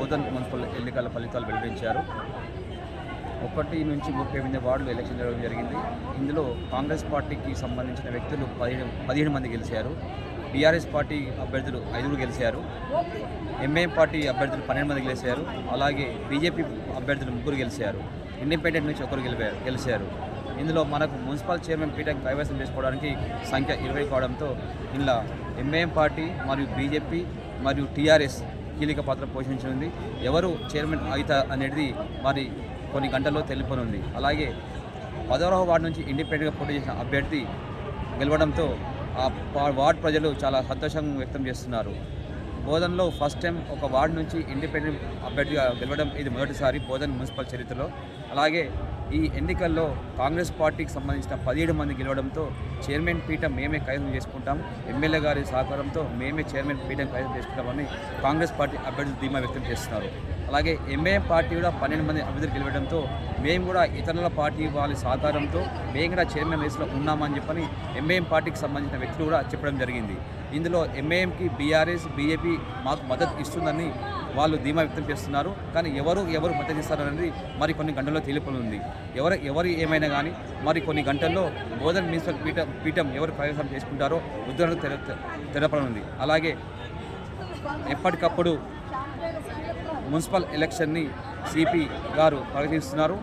బోధన్ మున్సిపల్ ఎన్నికల ఫలితాలు వెల్లడించారు. 1 నుంచి 38 వార్డులు ఎలక్షన్ జరగడం జరిగింది. ఇందులో కాంగ్రెస్ పార్టీకి సంబంధించిన వ్యక్తులు 15 మంది గెలిచారు. టీఆర్ఎస్ పార్టీ అభ్యర్థులు 5 గెలిచారు. ఎంఐఎం పార్టీ అభ్యర్థులు 12 మంది గెలిచారు. అలాగే బీజేపీ అభ్యర్థులు 3 గెలిచారు. ఇండిపెండెంట్ నుంచి 1 గెలిచారు. ఇందులో మనకు మున్సిపల్ చైర్మన్ పీఠం కైవసం చేసుకోవడానికి సంఖ్య 20 కావడంతో ఇందులో ఎంఐఎం పార్టీ మరియు బీజేపీ మరియు టీఆర్ఎస్ కీలక పాత్ర పోషించనుంది. ఎవరు చైర్మన్ అవుతా అనేది మరి కొన్ని గంటల్లో తెలియనుంది. అలాగే 16వ వార్డు నుంచి ఇండిపెండెంట్గా పోటీ చేసిన అభ్యర్థి గెలవడంతో ఆ వార్డు ప్రజలు చాలా సంతోషం వ్యక్తం చేస్తున్నారు. బోధన్లో ఫస్ట్ టైం ఒక వార్డు నుంచి ఇండిపెండెంట్ అభ్యర్థిగా గెలవడం ఇది మొదటిసారి బోధన్ మున్సిపల్ చరిత్రలో. అలాగే ఈ ఎన్నికల్లో కాంగ్రెస్ పార్టీకి సంబంధించిన 17 మంది గెలవడంతో చైర్మన్ పీఠం మేమే కైవసం చేసుకుంటాం, ఎమ్మెల్యే గారి సహకారంతో మేమే చైర్మన్ పీఠం కైవసం చేసుకుంటామని కాంగ్రెస్ పార్టీ అభ్యర్థులు ధీమా వ్యక్తం చేస్తున్నారు. అలాగే ఎంఐఎం పార్టీ కూడా 12 మంది అభ్యర్థులు గెలవడంతో మేము కూడా ఇతరుల పార్టీ వాళ్ళ సహకారంతో మేము కూడా చైర్మన్ రేసులో ఉన్నామని చెప్పని ఎంఐఎం పార్టీకి సంబంధించిన వ్యక్తులు కూడా చెప్పడం జరిగింది. ఇందులో ఎంఐఎంకి బీఆర్ఎస్ బీజేపీ మాకు మద్దతు ఇస్తుందని వాళ్ళు ధీమా వ్యక్తం చేస్తున్నారు. కానీ ఎవరు మద్దతు ఇస్తారనేది మరి కొన్ని గంటల్లో తెలియనుంది. ఎవరు ఏమైనా కానీ మరి కొన్ని గంటల్లో బోధన్ మున్సిపల్ పీఠం ఎవరు కైవసం చేసుకుంటారో ఉద్యోగులకు తెలపనుంది. అలాగే ఎప్పటికప్పుడు మున్సిపల్ ఎలక్షన్ని సిపి గారు ప్రకటిస్తున్నారు.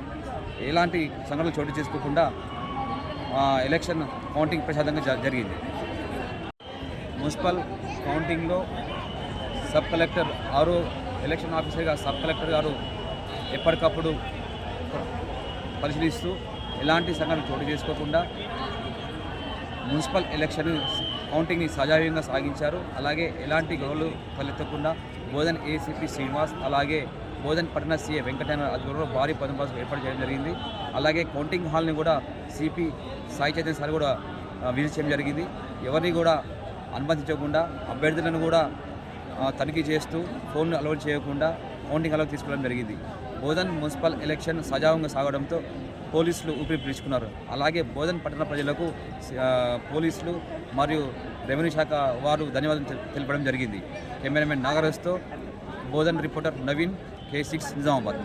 ఎలాంటి సంఘటనలు చోటు చేసుకోకుండా ఎలక్షన్ కౌంటింగ్ ప్రశాంతంగా జరిగింది. మున్సిపల్ కౌంటింగ్లో సబ్ కలెక్టర్ ఎలక్షన్ ఆఫీసర్గా సబ్ కలెక్టర్ గారు ఎప్పటికప్పుడు పరిశీలిస్తూ ఎలాంటి సంఘటనలు చోటు చేసుకోకుండా మున్సిపల్ ఎలక్షన్ కౌంటింగ్ని సజావుగా సాగించారు. అలాగే ఎలాంటి గొడవలు తలెత్తకుండా బోధన్ ఏసీపీ శ్రీనివాస్ అలాగే బోధన్ పట్టణ సీఏ వెంకటేశ్వర ఆధ్వర్యంలో భారీ బందోబస్తు ఏర్పాటు చేయడం జరిగింది. అలాగే కౌంటింగ్ హాల్ని కూడా సిపి సాయి చైతన్య సార్ కూడా విజిట్ చేయడం జరిగింది. ఎవరిని కూడా అనుమతించకుండా అభ్యర్థులను కూడా తనిఖీ చేస్తూ ఫోన్ను అలౌట్ చేయకుండా కౌంటింగ్ అలౌట్ తీసుకోవడం జరిగింది. బోధన్ మున్సిపల్ ఎలక్షన్ సజావుగా సాగడంతో పోలీసులు ఊపిరి పీల్చుకున్నారు. అలాగే బోధన్ పట్టణ ప్రజలకు పోలీసులు మరియు రెవెన్యూ శాఖ వారు ధన్యవాదాలు తెలపడం జరిగింది. కెమెరామెన్ నాగరాజ్తో బోధన్ రిపోర్టర్ నవీన్, K6 నిజామాబాద్.